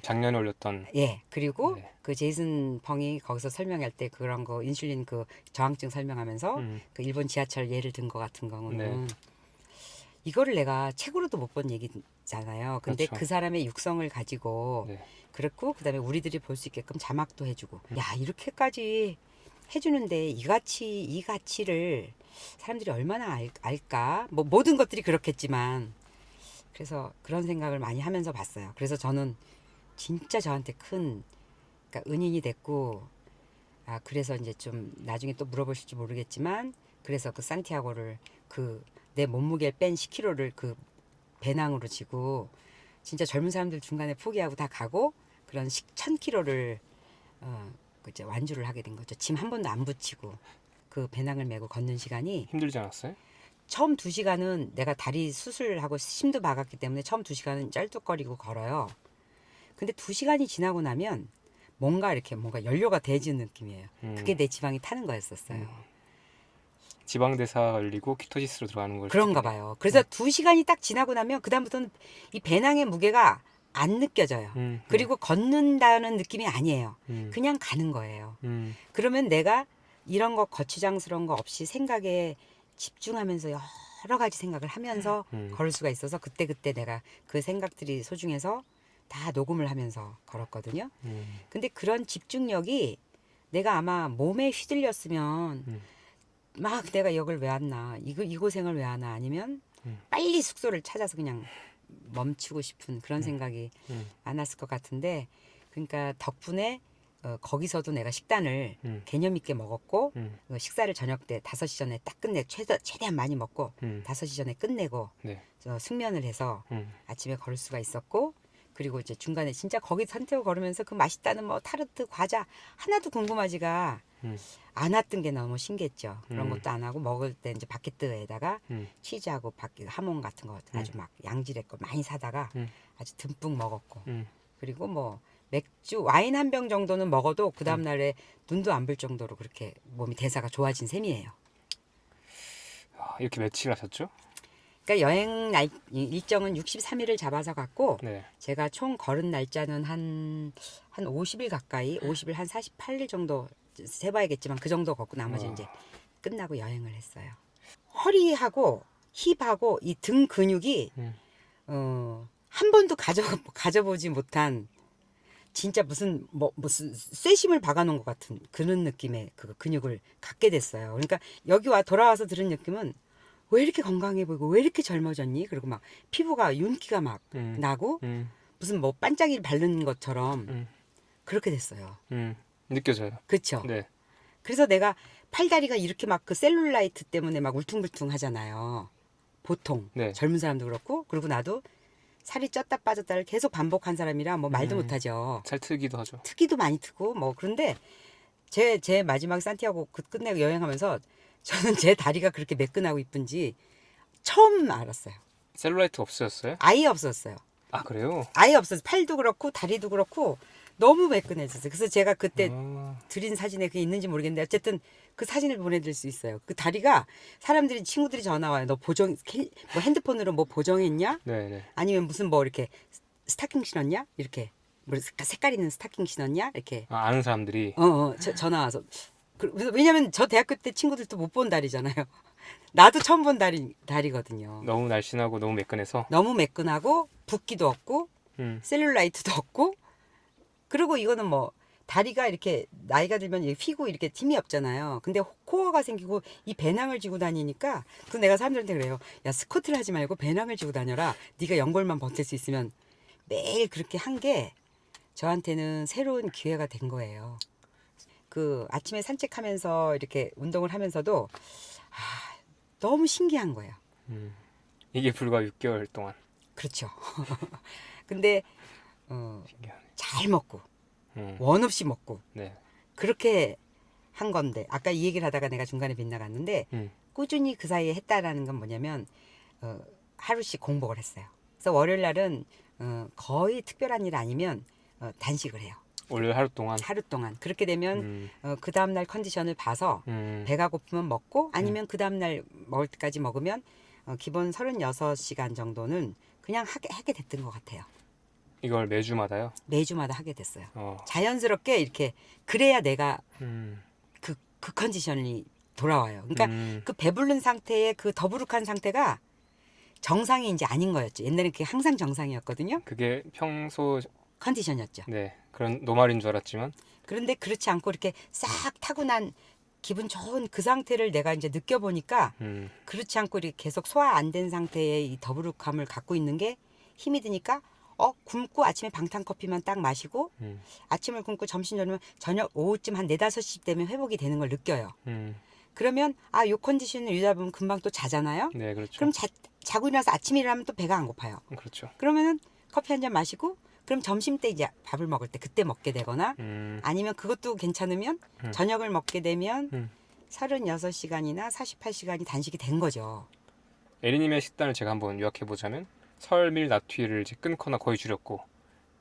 작년에 올렸던. 그리고 네. 그 제이슨 펑이 거기서 설명할 때 그런 거 인슐린 그 저항증 설명하면서 그 일본 지하철 예를 든 거 같은 경우는 이거를 내가 책으로도 못 본 얘기잖아요. 근데 그렇죠. 그 사람의 육성을 가지고 네. 그렇고 그다음에 우리들이 볼 수 있게끔 자막도 해주고 야 이렇게까지 해주는데 이 가치를 사람들이 얼마나 알까? 뭐 모든 것들이 그렇겠지만 그래서 그런 생각을 많이 하면서 봤어요. 그래서 저는 진짜 저한테 큰 그러니까 은인이 됐고 그래서 이제 좀 나중에 또 물어보실지 모르겠지만 그래서 그 산티아고를 그 내 몸무게를 뺀 10kg를 그 배낭으로 지고 진짜 젊은 사람들 중간에 포기하고 다 가고 그런 1000kg를 이제 완주를 하게 된 거죠. 짐 한 번도 안 붙이고 그 배낭을 메고 걷는 시간이 힘들지 않았어요? 처음 2시간은 내가 다리 수술하고 심도 박았기 때문에 처음 2시간은 짤뚝거리고 걸어요. 근데 2시간이 지나고 나면 뭔가 연료가 돼지는 느낌이에요. 그게 내 지방이 타는 거였었어요. 지방 대사가 열리고 키토시스로 들어가는 걸. 그런가 봐요. 그래서 2시간이 딱 지나고 나면 그다음부터는 이 배낭의 무게가 안 느껴져요. 그리고 걷는다는 느낌이 아니에요. 그냥 가는 거예요. 그러면 내가 이런 거 거추장스러운 거 없이 생각에 집중하면서 여러 가지 생각을 하면서 걸을 수가 있어서 그때 내가 그 생각들이 소중해서 다 녹음을 하면서 걸었거든요. 근데 그런 집중력이 내가 아마 몸에 휘둘렸으면 막 내가 이걸 왜 왔나 이 고생을 왜 하나 아니면 빨리 숙소를 찾아서 그냥 멈추고 싶은 그런 생각이 많았을 것 같은데 그러니까 덕분에 거기서도 내가 식단을 개념 있게 먹었고 식사를 저녁 때 5시 전에 딱 끝내 최대한 많이 먹고 5시 전에 끝내고 네. 숙면을 해서 아침에 걸을 수가 있었고 그리고 이제 중간에 진짜 거기 산티아고 걸으면서 그 맛있다는 뭐 타르트 과자 하나도 궁금하지가 않았던 게 너무 신기했죠. 그런 것도 안 하고 먹을 때 이제 바게트에다가 치즈하고 하몽 같은 거 아주 막 양질의 거 많이 사다가 아주 듬뿍 먹었고 그리고 뭐 맥주 와인 한 병 정도는 먹어도 그 다음 날에 눈도 안 볼 정도로 그렇게 몸이 대사가 좋아진 셈이에요. 이렇게 며칠 하셨죠? 그러니까 여행 일정은 63일을 잡아서 갔고 네. 제가 총 걸은 날짜는 한 50일 가까이 50일 한 48일 정도 세봐야겠지만 그 정도 걷고 나머지 이제 끝나고 여행을 했어요. 허리하고 힙하고 이 등 근육이 한 번도 가져보지 못한 진짜 무슨 쇠심을 박아놓은 것 같은 그런 느낌의 그 근육을 갖게 됐어요. 그러니까 여기 돌아와서 들은 느낌은 왜 이렇게 건강해 보이고 왜 이렇게 젊어졌니? 그리고 막 피부가 윤기가 막 나고 무슨 뭐 반짝이를 바른 것처럼 그렇게 됐어요. 느껴져요. 그렇죠. 네. 그래서 내가 팔다리가 이렇게 막 그 셀룰라이트 때문에 막 울퉁불퉁 하잖아요. 보통 네. 젊은 사람도 그렇고 그리고 나도 살이 쪘다 빠졌다를 계속 반복한 사람이라 뭐 말도 못하죠. 살트기도 하죠. 트기도 많이 트고 뭐 그런데 제 마지막 산티아고 끝내고 여행하면서 저는 제 다리가 그렇게 매끈하고 이쁜지 처음 알았어요. 셀룰라이트 없으셨어요? 아예 없었어요. 아 그래요? 아예 없었어요. 팔도 그렇고 다리도 그렇고 너무 매끈해졌어요. 그래서 제가 그때 드린 사진에 그게 있는지 모르겠는데 어쨌든 그 사진을 보내드릴 수 있어요. 그 다리가 사람들이 친구들이 전화 와요. 너 뭐 핸드폰으로 뭐 보정했냐? 네네. 아니면 무슨 뭐 이렇게 스타킹 신었냐? 이렇게 뭐 색깔 있는 스타킹 신었냐? 이렇게 아는 사람들이. 전화 와서 왜냐면 저 대학교 때 친구들도 못 본 다리잖아요. 나도 처음 본 다리거든요. 너무 날씬하고 너무 매끈해서. 너무 매끈하고 붓기도 없고 음. 셀룰라이트도 없고 그리고 이거는 뭐 다리가 이렇게 나이가 들면 이렇게 휘고 이렇게 힘이 없잖아요. 근데 코어가 생기고 이 배낭을 쥐고 다니니까 그 내가 사람들한테 그래요. 야 스쿼트를 하지 말고 배낭을 쥐고 다녀라. 네가 연골만 버틸 수 있으면 매일 그렇게 한 게 저한테는 새로운 기회가 된 거예요. 그 아침에 산책하면서 이렇게 운동을 하면서도 너무 신기한 거예요. 이게 불과 6개월 동안. 그렇죠. 근데 신기하네. 잘 먹고 음. 원 없이 먹고 네. 그렇게 한 건데 아까 이 얘기를 하다가 내가 중간에 빗나갔는데 꾸준히 그 사이에 했다라는 건 뭐냐면 하루씩 공복을 했어요. 그래서 월요일 날은 거의 특별한 일 아니면 단식을 해요. 월요일 하루 동안. 하루 동안. 그렇게 되면 그 다음날 컨디션을 봐서 배가 고프면 먹고 아니면 그 다음날 먹을 때까지 먹으면 기본 36시간 정도는 그냥 하게 됐던 것 같아요. 이걸 매주마다요? 매주마다 하게 됐어요. 자연스럽게 이렇게 그래야 내가 그 컨디션이 돌아와요. 그러니까 그 배부른 상태의 그 더부룩한 상태가 정상이 이제 아닌 거였죠. 옛날엔 그게 항상 정상이었거든요. 그게 평소 컨디션이었죠. 네 그런 노말인 줄 알았지만 그런데 그렇지 않고 이렇게 싹 타고난 기분 좋은 그 상태를 내가 이제 느껴보니까 그렇지 않고 이렇게 계속 소화 안 된 상태의 이 더부룩함을 갖고 있는 게 힘이 드니까 굶고 아침에 방탄커피만 딱 마시고 아침을 굶고 점심 저녁 오후쯤 한 4, 5시 되면 회복이 되는 걸 느껴요. 그러면 요 컨디션을 유지하다 보면 금방 또 자잖아요. 네 그렇죠. 그럼 자고 일어나서 아침에 일어나면 또 배가 안 고파요. 그렇죠. 그러면은 커피 한 잔 마시고 그럼 점심 때 이제 밥을 먹을 때 그때 먹게 되거나 아니면 그것도 괜찮으면 저녁을 먹게 되면 36시간이나 48시간이 단식이 된 거죠. 에리님의 식단을 제가 한번 요약해 보자면 설밀 나트리를 이제 끊거나 거의 줄였고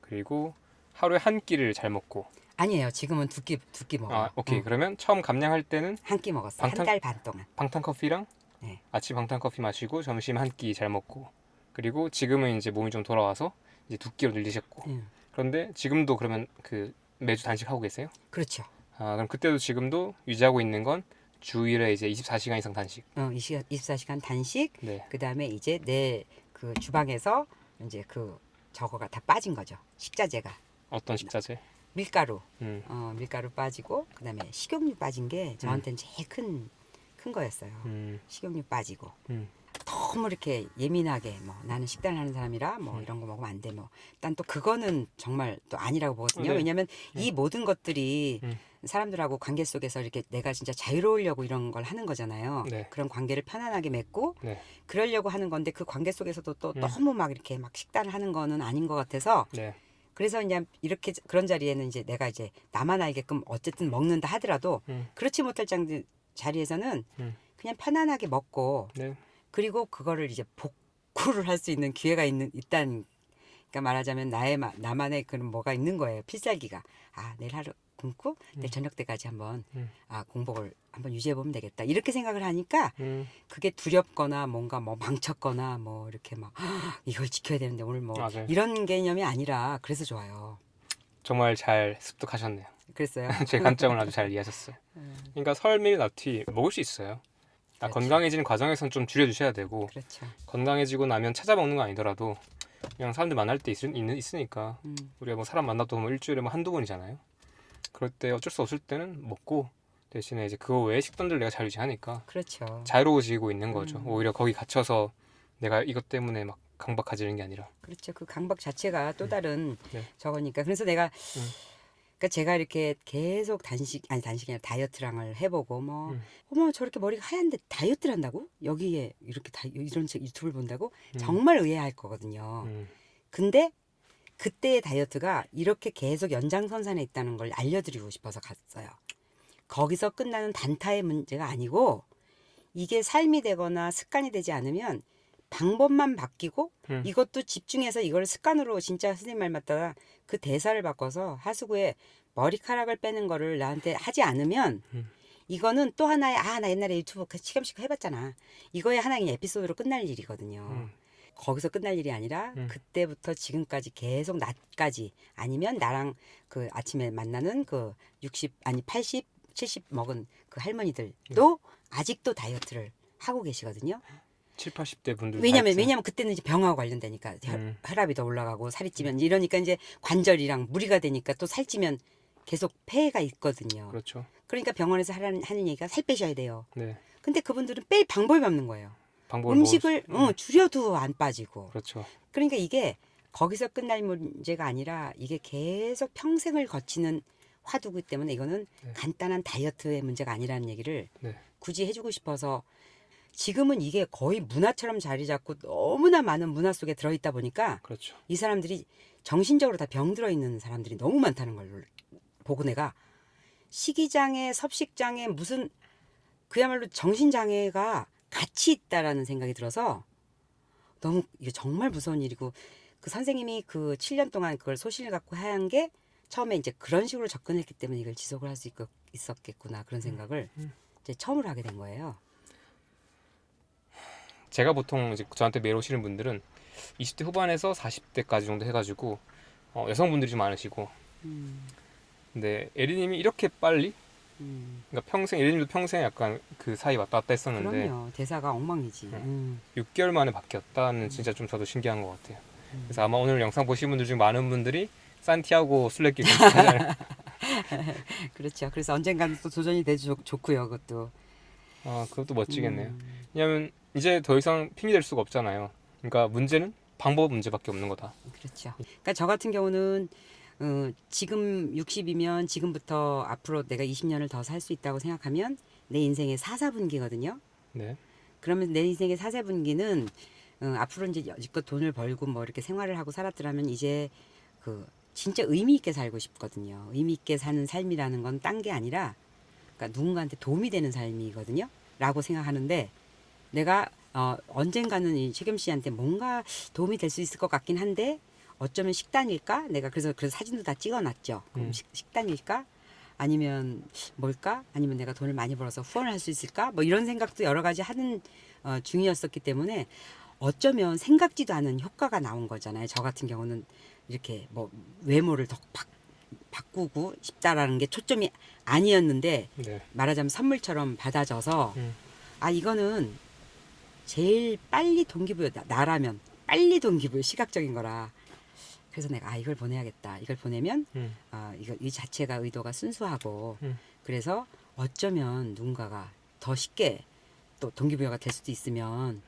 그리고 하루에 한 끼를 잘 먹고 아니에요. 지금은 두 끼 먹어요. 오케이. 그러면 처음 감량할 때는 한 끼 먹었어요. 한 달 반 동안. 방탄커피랑 네. 아침 방탄커피 마시고 점심 한 끼 잘 먹고 그리고 지금은 이제 몸이 좀 돌아와서 이제 2끼로 늘리셨고 그런데 지금도 그러면 그 매주 단식하고 계세요? 그렇죠. 그럼 그때도 지금도 유지하고 있는 건 주일에 이제 24시간 이상 단식. 24시간 단식. 네. 그다음에 이제 내 그 주방에서 이제 그 저거가 다 빠진 거죠. 식자재가. 어떤 식자재? 밀가루. 밀가루 빠지고 그다음에 식용유 빠진 게 저한테는 제일 큰 거였어요. 식용유 빠지고. 너무 이렇게 예민하게 뭐 나는 식단을 하는 사람이라 뭐 이런 거 먹으면 안 돼 뭐 일단 또 그거는 정말 또 아니라고 보거든요. 네. 왜냐하면 이 모든 것들이 사람들하고 관계 속에서 이렇게 내가 진짜 자유로우려고 이런 걸 하는 거잖아요. 네. 그런 관계를 편안하게 맺고 네. 그러려고 하는 건데 그 관계 속에서도 또 너무 막 이렇게 막 식단을 하는 거는 아닌 것 같아서 네. 그래서 이제 이렇게 그런 자리에는 이제 내가 이제 나만 알게끔 어쨌든 먹는다 하더라도 그렇지 못할 자리에서는 그냥 편안하게 먹고 네. 그리고 그거를 이제 복구를 할 수 있는 기회가 있다는 그러니까 말하자면 나만의 그런 뭐가 있는 거예요. 필살기가 내일 하루 굶고 내일 저녁 때까지 한번 공복을 한번 유지해 보면 되겠다 이렇게 생각을 하니까 그게 두렵거나 뭔가 뭐 망쳤거나 뭐 이렇게 막 이걸 지켜야 되는데 오늘 뭐 맞아요. 이런 개념이 아니라 그래서 좋아요. 정말 잘 습득하셨네요. 그랬어요. 제 관점을 아주 잘 이해하셨어요. 그러니까 설밀 나트리 먹을 수 있어요. 그렇죠. 건강해지는 과정에서는 좀 줄여주셔야 되고 그렇죠. 건강해지고 나면 찾아 먹는 건 아니더라도 그냥 사람들 만날 때 있으니까 우리가 뭐 사람 만나도 뭐 일주일에 뭐 한두 번이잖아요. 그럴 때 어쩔 수 없을 때는 먹고 대신에 이제 그거 외에 식단들 내가 잘 유지하니까 그렇죠. 자유로워지고 있는 거죠. 오히려 거기 갇혀서 내가 이것 때문에 막 강박해지는 게 아니라. 그렇죠. 그 강박 자체가 또 다른 네. 저거니까. 그래서 내가 그러니까 제가 이렇게 계속 단식이 아니라 다이어트랑을 해보고 뭐 어머 저렇게 머리가 하얀데 다이어트를 한다고? 여기에 이렇게 이런 유튜브를 본다고? 정말 의아할 거거든요. 근데 그때의 다이어트가 이렇게 계속 연장선상에 있다는 걸 알려드리고 싶어서 갔어요. 거기서 끝나는 단타의 문제가 아니고 이게 삶이 되거나 습관이 되지 않으면 방법만 바뀌고 이것도 집중해서 이걸 습관으로 진짜 선생님 말 맞다가 그 대사를 바꿔서 하수구에 머리카락을 빼는 거를 나한테 하지 않으면 이거는 또 하나의 나 옛날에 유튜브 시금씩 해봤잖아. 이거의 하나의 에피소드로 끝날 일이거든요. 거기서 끝날 일이 아니라 그때부터 지금까지 계속 낮까지 아니면 나랑 그 아침에 만나는 그 80 70 먹은 그 할머니들도 아직도 다이어트를 하고 계시거든요. 7, 80대 분들 왜냐면 그때는 이제 병하고 관련되니까 혈압이 더 올라가고 살이 찌면 이러니까 이제 관절이랑 무리가 되니까 또 살찌면 계속 폐해가 있거든요. 그렇죠. 그러니까 병원에서 하는 얘기가 살 빼셔야 돼요. 네. 근데 그분들은 뺄 방법이 없는 거예요. 방법을 음식을 줄여도 안 빠지고. 그렇죠. 그러니까 이게 거기서 끝날 문제가 아니라 이게 계속 평생을 거치는 화두기 때문에 이거는 네. 간단한 다이어트의 문제가 아니라는 얘기를 네. 굳이 해주고 싶어서 지금은 이게 거의 문화처럼 자리 잡고 너무나 많은 문화 속에 들어있다 보니까 그렇죠. 이 사람들이 정신적으로 다 병들어 있는 사람들이 너무 많다는 걸 보고 내가 식이장애, 섭식장애 무슨 그야말로 정신장애가 같이 있다라는 생각이 들어서 너무 이게 정말 무서운 일이고 그 선생님이 그 7년 동안 그걸 소신을 갖고 한 게 처음에 이제 그런 식으로 접근했기 때문에 이걸 지속을 할 수 있었겠구나 그런 생각을 이제 처음으로 하게 된 거예요. 제가 보통 이제 저한테 매일 오시는 분들은 20대 후반에서 40대까지 정도 해가지고 여성분들이 좀 많으시고 근데 에리님이 이렇게 빨리 그러니까 평생 에리님도 평생 약간 그 사이 왔다 갔다 했었는데 그럼요. 대사가 엉망이지. 6개월 만에 바뀌었다는 진짜 좀 저도 신기한 것 같아요. 그래서 아마 오늘 영상 보신 분들 중 많은 분들이 산티아고 순례길 괜찮아요. 그렇죠. 그래서 언젠가는 또 도전이 돼도 좋고요. 그것도. 아 그것도 멋지겠네요. 왜냐하면 이제 더 이상 핑계 댈 수가 없잖아요. 그러니까 문제는 방법 문제밖에 없는 거다. 그렇죠. 그러니까 저 같은 경우는 지금 60이면 지금부터 앞으로 내가 20년을 더 살 수 있다고 생각하면 내 인생의 4사분기거든요. 네. 그러면 내 인생의 4사분기는 앞으로 이제 여지껏 돈을 벌고 뭐 이렇게 생활을 하고 살았더라면 이제 그 진짜 의미 있게 살고 싶거든요. 의미 있게 사는 삶이라는 건 딴 게 아니라 그러니까 누군가한테 도움이 되는 삶이거든요. 라고 생각하는데 내가 언젠가는 이 최겸 씨한테 뭔가 도움이 될 수 있을 것 같긴 한데 어쩌면 식단일까? 내가 그래서 사진도 다 찍어놨죠. 그럼 식단일까? 아니면 뭘까? 아니면 내가 돈을 많이 벌어서 후원을 할 수 있을까? 뭐 이런 생각도 여러 가지 하는 중이었었기 때문에 어쩌면 생각지도 않은 효과가 나온 거잖아요. 저 같은 경우는 이렇게 뭐 외모를 더 바꾸고 싶다라는 게 초점이 아니었는데 네. 말하자면 선물처럼 받아져서 음. 아 이거는 제일 빨리 동기부여 나라면 빨리 동기부여 시각적인 거라 그래서 내가 아 이걸 보내야겠다 이걸 보내면 이거 이 자체가 의도가 순수하고 그래서 어쩌면 누군가가 더 쉽게 또 동기부여가 될 수도 있으면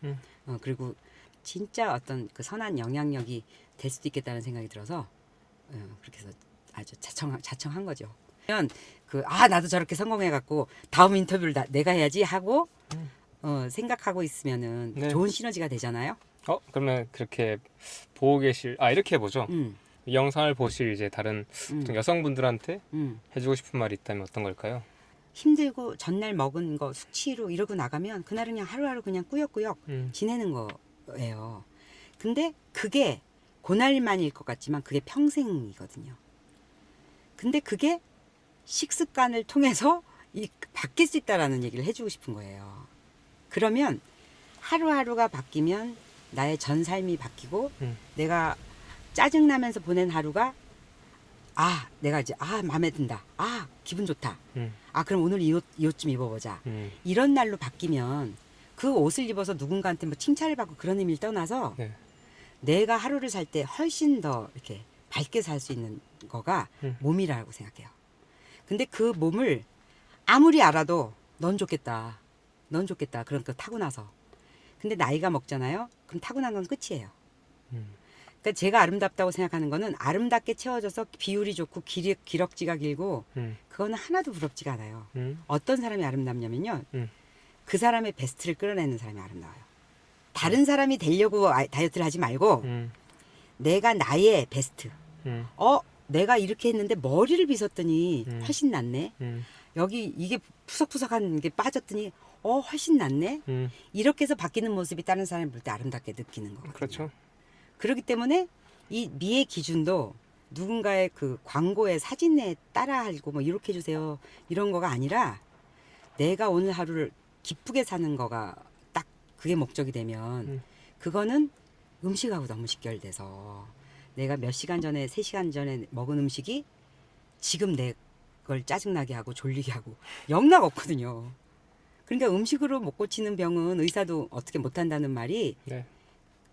그리고 진짜 어떤 그 선한 영향력이 될 수도 있겠다는 생각이 들어서 그렇게 해서 아주 자청한 거죠. 그러면 나도 저렇게 성공해갖고 다음 인터뷰를 내가 해야지 하고 생각하고 있으면은 네. 좋은 시너지가 되잖아요. 그러면 그렇게 보고 계실 이렇게 해보죠. 음, 이 영상을 보실 이제 다른 보통 여성분들한테 해주고 싶은 말이 있다면 어떤 걸까요? 힘들고 전날 먹은 거 숙취로 이러고 나가면 그날은 그냥 하루하루 그냥 꾸역꾸역 지내는 거예요. 근데 그게 그날만일 것 같지만 그게 평생이거든요. 근데 그게 식습관을 통해서 바뀔 수 있다라는 얘기를 해주고 싶은 거예요. 그러면 하루하루가 바뀌면 나의 전 삶이 바뀌고 내가 짜증나면서 보낸 하루가 내가 이제 마음에 든다. 기분 좋다. 그럼 오늘 이 옷 좀 입어보자. 이런 날로 바뀌면 그 옷을 입어서 누군가한테 뭐 칭찬을 받고 그런 의미를 떠나서 네. 내가 하루를 살 때 훨씬 더 이렇게 밝게 살 수 있는 거가 몸이라고 생각해요. 근데 그 몸을 아무리 알아도 넌 좋겠다. 넌 좋겠다. 그런 거 타고 나서. 근데 나이가 먹잖아요. 그럼 타고난 건 끝이에요. 그러니까 제가 아름답다고 생각하는 거는 아름답게 채워져서 비율이 좋고 기럭지가 길고 그거는 하나도 부럽지가 않아요. 어떤 사람이 아름답냐면요. 그 사람의 베스트를 끌어내는 사람이 아름다워요. 다른 사람이 되려고 다이어트를 하지 말고 내가 나의 베스트. 내가 이렇게 했는데 머리를 빗었더니 훨씬 낫네. 여기 이게 푸석푸석한 게 빠졌더니 훨씬 낫네. 이렇게 해서 바뀌는 모습이 다른 사람이 볼 때 아름답게 느끼는 거거든요. 그렇죠. 그렇기 때문에 이 미의 기준도 누군가의 그 광고의 사진에 따라하고 뭐 이렇게 해주세요 이런 거가 아니라 내가 오늘 하루를 기쁘게 사는 거가 딱 그게 목적이 되면 그거는 음식하고 너무 직결돼서 내가 몇 시간 전에 3시간 전에 먹은 음식이 지금 내 그걸 짜증나게 하고 졸리게 하고 영락 없거든요. 그러니까 음식으로 못 고치는 병은 의사도 어떻게 못한다는 말이 네.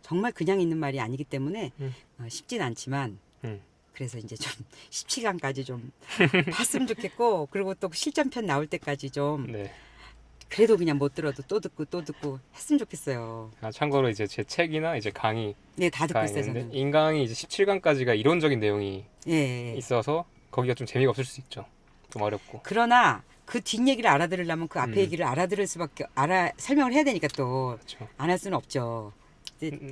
정말 그냥 있는 말이 아니기 때문에 음. 쉽진 않지만 음. 그래서 이제 좀 10시간까지 좀 봤으면 좋겠고 그리고 또 실전편 나올 때까지 좀 네. 그래도 그냥 못 들어도 또 듣고 했으면 좋겠어요. 참고로 이제 제 책이나 이제 강의 네, 다 듣고 가 있어요, 있는데 저는. 인강이 이제 17강까지가 이론적인 내용이 예, 예. 있어서 거기가 좀 재미가 없을 수 있죠. 좀 어렵고. 그러나 그 뒷얘기를 알아들으려면 그 앞에 얘기를 알아들을 수밖에 설명을 해야 되니까 또 그렇죠. 안 할 수는 없죠.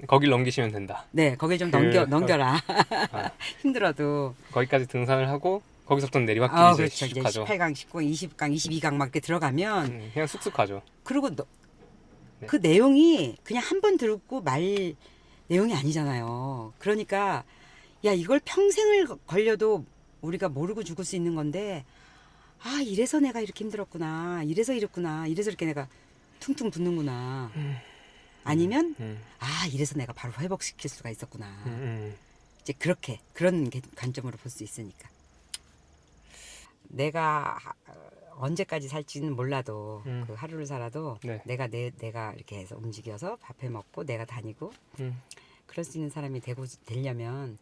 거길 넘기시면 된다. 네, 거길 좀 그- 넘겨라. 아, 힘들어도. 거기까지 등산을 하고 거기서부터 내리막길이 아, 이제 그렇죠. 이제 슉하죠. 18강, 19강, 20강, 22강 막 이렇게 들어가면 그냥 쑥쑥 가죠. 그리고 네. 그 내용이 그냥 한 번 듣고 말 내용이 아니잖아요. 그러니까 야, 이걸 평생을 걸려도 우리가 모르고 죽을 수 있는 건데 아, 이래서 내가 이렇게 힘들었구나. 이래서 이렇구나. 이래서 이렇게 내가 퉁퉁 붓는구나. 아니면 아, 이래서 내가 바로 회복시킬 수가 있었구나. 이제 그런 관점으로 볼 수 있으니까. 내가 언제까지 살지는 몰라도 그 하루를 살아도 네. 내가 이렇게 해서 움직여서 밥해 먹고 내가 다니고 그럴 수 있는 사람이 되려면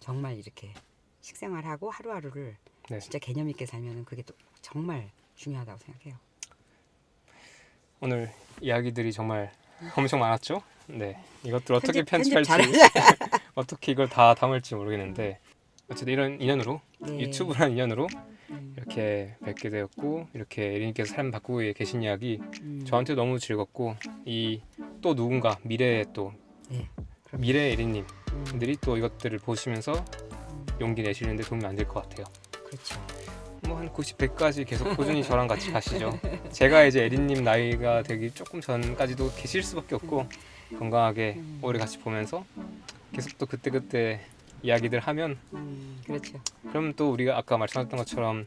정말 이렇게 식생활하고 하루하루를 네. 진짜 개념 있게 살면은 그게 또 정말 중요하다고 생각해요. 오늘 이야기들이 정말 엄청 많았죠. 네, 이것들 어떻게 편집 편집할지 어떻게 이걸 다 담을지 모르겠는데 어쨌든 이런 인연으로 네. 유튜브라는 인연으로 이렇게 뵙게 되었고 이렇게 에린님께서 삶 바꾸고 계신 이야기 저한테 너무 즐겁고 이 또 누군가 미래의 또 네, 그럼. 미래 에린님들이 또 이것들을 보시면서 용기 내시는데 도움이 안 될 것 같아요. 그렇죠. 뭐 한 90, 100까지 계속 꾸준히 저랑 같이 가시죠. 제가 이제 에린님 나이가 되기 조금 전까지도 계실 수밖에 없고 건강하게 오래 같이 보면서 계속 또 그때그때 이야기들 하면 그렇죠. 그럼 또 우리가 아까 말씀하셨던 것처럼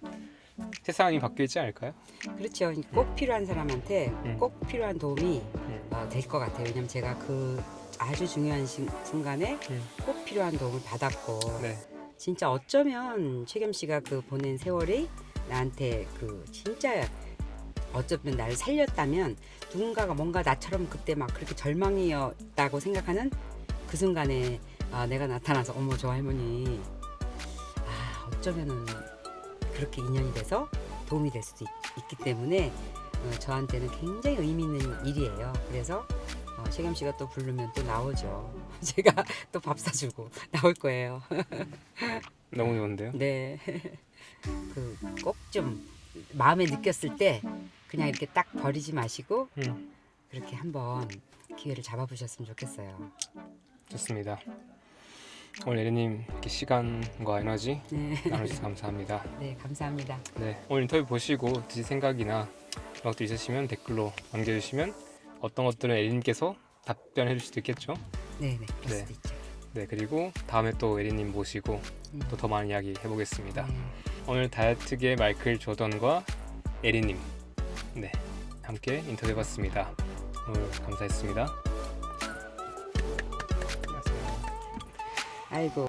세상이 바뀌지 않을까요? 그렇죠. 꼭 필요한 사람한테 꼭 필요한 도움이 될 것 같아요. 왜냐면 제가 그 아주 중요한 순간에 꼭 필요한 도움을 받았고 네, 진짜 어쩌면 최겸 씨가 그 보낸 세월이 나한테 그 진짜 어쩌면 나를 살렸다면 누군가가 뭔가 나처럼 그때 막 그렇게 절망이었다고 생각하는 그 순간에 내가 나타나서 어머 저 할머니 어쩌면은 그렇게 인연이 돼서 도움이 될 수도 있기 때문에 저한테는 굉장히 의미 있는 일이에요. 그래서 최겸 씨가 또 부르면 또 나오죠. 제가 또 밥 사주고 나올 거예요. 너무 좋은데요. 네. 그 꼭 좀 마음에 느꼈을 때 그냥 이렇게 딱 버리지 마시고 그렇게 한번 기회를 잡아보셨으면 좋겠어요. 좋습니다. 오늘 에린님 이렇게 시간과 에너지 네. 나눠주셔서 감사합니다. 네, 감사합니다. 네, 오늘 인터뷰 보시고 드신 생각이나 그런 것도 있으시면 댓글로 남겨주시면 어떤 것들은 에린님께서 답변해 줄 수도 있겠죠. 네, 그럴 네. 수도 있죠. 네, 그리고 다음에 또 에린님 모시고 또 더 많은 이야기 해보겠습니다. 오늘 다이어트계 마이클 조던과 에린님 함께 인터뷰해봤습니다. 오늘 감사했습니다. 아이고.